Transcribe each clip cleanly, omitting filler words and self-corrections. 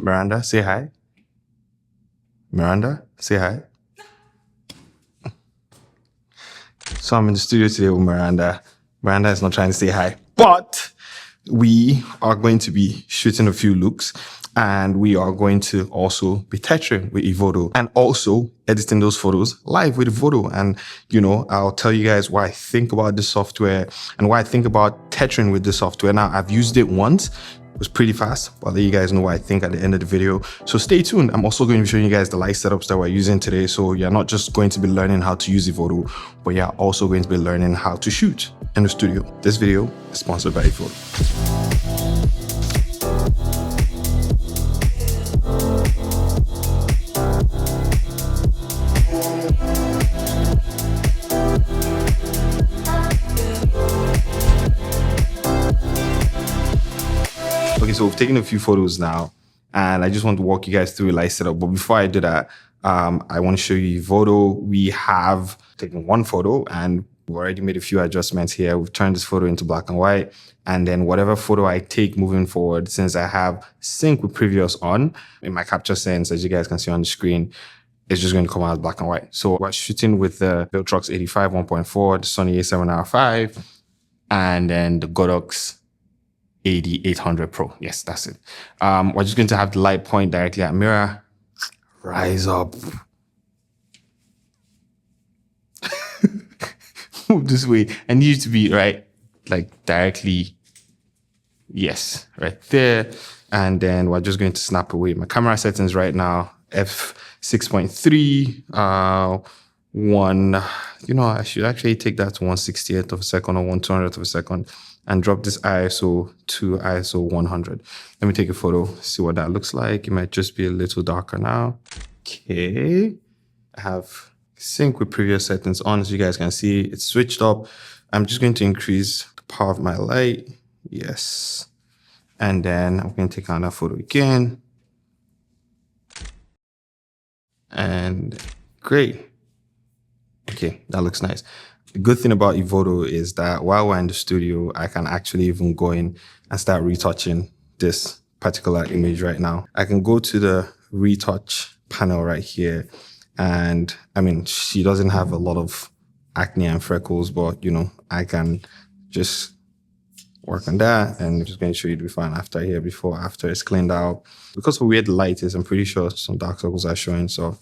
Miranda, say hi. Miranda, say hi. So I'm in the studio today with Miranda. Miranda is not trying to say hi, but we are going to be shooting a few looks, and we are going to also be tethering with Evoto and also editing those photos live with Evoto. And, you know, I'll tell you guys what I think about this software and what I think about tethering with this software. Now, I've used it once. It was pretty fast, but I'll let you guys know what I think at the end of the video. So stay tuned. I'm also going to be showing you guys the light setups that we're using today. So you're not just going to be learning how to use Evoto, but you're also going to be learning how to shoot in the studio. This video is sponsored by Evoto. Okay, so we've taken a few photos now, and I just want to walk you guys through a light setup. But before I do that, I want to show you Evoto. We have taken one photo and we've already made a few adjustments here. We've turned this photo into black and white. And then whatever photo I take moving forward, since I have sync with previous on in my capture sense, as you guys can see on the screen, it's just going to come out as black and white. So we're shooting with the Viltrox 85 1.4, the Sony a7R5, and then the Godox 8800 Pro. Yes, that's it. We're just going to have the light point directly at mirror. Rise up. Move this way. I need you to be right, like directly. Yes, right there. And then we're just going to snap away. My camera settings right now, f6.3, you know, I should actually take that to 1/60th of a second or 1/200th of a second and drop this ISO to ISO 100. Let me take a photo, see what that looks like. It might just be a little darker now. Okay. I have sync with previous settings on. As you guys can see, it's switched up. I'm just going to increase the power of my light. Yes. And then I'm going to take another photo again. And great. Okay, that looks nice. The good thing about Evoto is that while we're in the studio, I can actually even go in and start retouching this particular image right now. I can go to the retouch panel right here. And I mean, she doesn't have a lot of acne and freckles, but you know, I can just work on that. And I'm just going to show you the before and after here. Before, after it's cleaned out. Because of where the light is, I'm pretty sure some dark circles are showing. So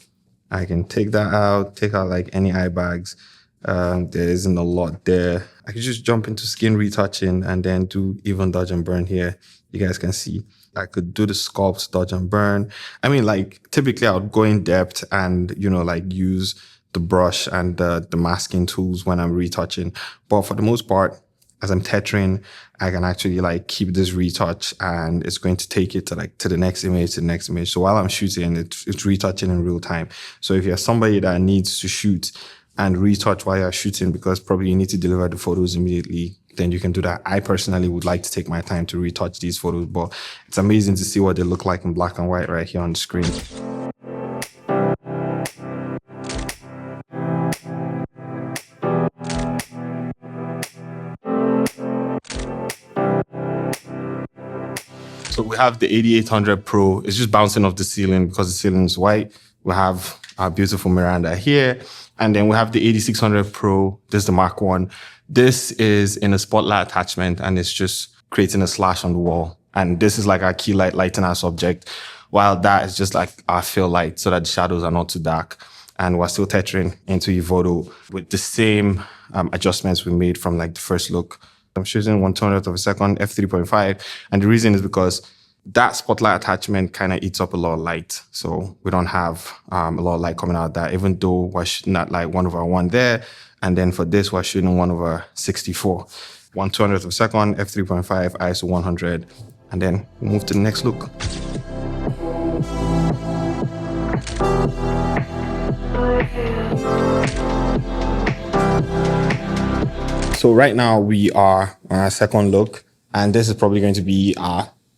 I can take that out, take out like any eye bags. There isn't a lot there. I could just jump into skin retouching and then do even dodge and burn here. You guys can see I could do the sculpt, dodge and burn. I mean, like typically I would go in depth and, you know, like use the brush and the masking tools when I'm retouching. But for the most part, as I'm tethering, I can actually like keep this retouch and it's going to take it to like to the next image, to the next image. So while I'm shooting, it's retouching in real time. So if you're somebody that needs to shoot and retouch while you're shooting because probably you need to deliver the photos immediately, then you can do that. I personally would like to take my time to retouch these photos, but it's amazing to see what they look like in black and white right here on the screen. So we have the 8800 Pro. It's just bouncing off the ceiling because the ceiling is white. We have our beautiful Miranda here. And then we have the 8600 Pro. This is the Mark 1. This is in a spotlight attachment and it's just creating a slash on the wall. And this is like our key light lighting our subject, while that is just like our fill light so that the shadows are not too dark. And we're still tethering into Evoto with the same adjustments we made from like the first look. I'm shooting 1/200th of a second, f3.5. And the reason is because that spotlight attachment kind of eats up a lot of light. So we don't have a lot of light coming out of that, even though we're shooting at like 1/1 there. And then for this, we're shooting 1/64. 1/200th of a second, f3.5, ISO 100. And then we move to the next look. So right now we are on our second look, and this is probably going to be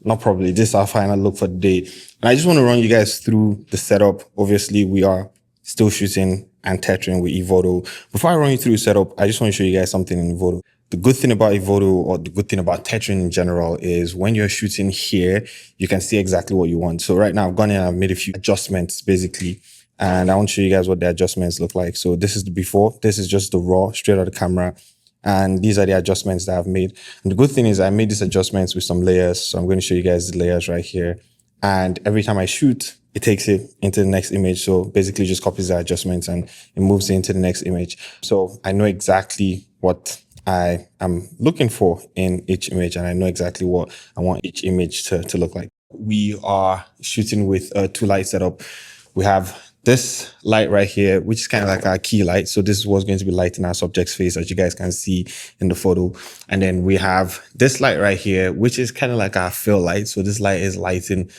this is our final look for the day. And I just want to run you guys through the setup. Obviously, we are still shooting and tethering with Evoto. Before I run you through the setup, I just want to show you guys something in Evoto. The good thing about Evoto, or the good thing about tethering in general, is when you're shooting here, you can see exactly what you want. So right now I've gone in and I've made a few adjustments basically, and I want to show you guys what the adjustments look like. So this is the before, this is just the raw straight out of the camera. And these are the adjustments that I've made. And the good thing is I made these adjustments with some layers. So I'm going to show you guys the layers right here. And every time I shoot, it takes it into the next image. So basically just copies the adjustments and it moves it into the next image. So I know exactly what I am looking for in each image, and I know exactly what I want each image to look like. We are shooting with a 2-light setup. We have this light right here, which is kind of like our key light. So this is what's going to be lighting our subject's face, as you guys can see in the photo. And then we have this light right here, which is kind of like our fill light. So this light is lighting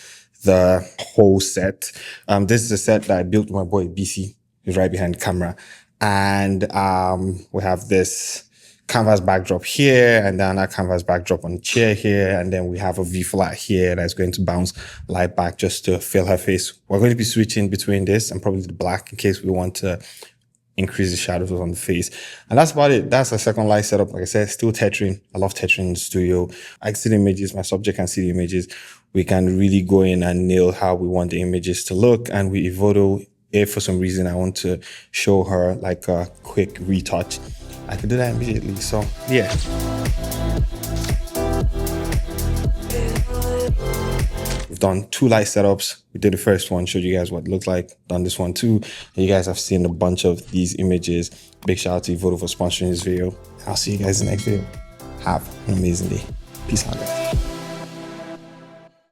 the whole set. This is a set that I built with my boy BC, who's right behind the camera. And we have this canvas backdrop here, and then a canvas backdrop on the chair here, and then we have a V flat here that's going to bounce light back just to fill her face. We're going to be switching between this and probably the black in case we want to increase the shadows on the face. And that's about it. That's a second light setup. Like I said, still tethering. I love tethering in the studio. I see the images, my subject can see the images. We can really go in and nail how we want the images to look. And with Evoto, if for some reason I want to show her like a quick retouch, I could do that immediately. So yeah. We've done 2 light setups. We did the first one, showed you guys what it looked like. Done this one too. And you guys have seen a bunch of these images. Big shout out to Evoto for sponsoring this video. I'll see you guys in the next video. Have an amazing day. Peace out, guys.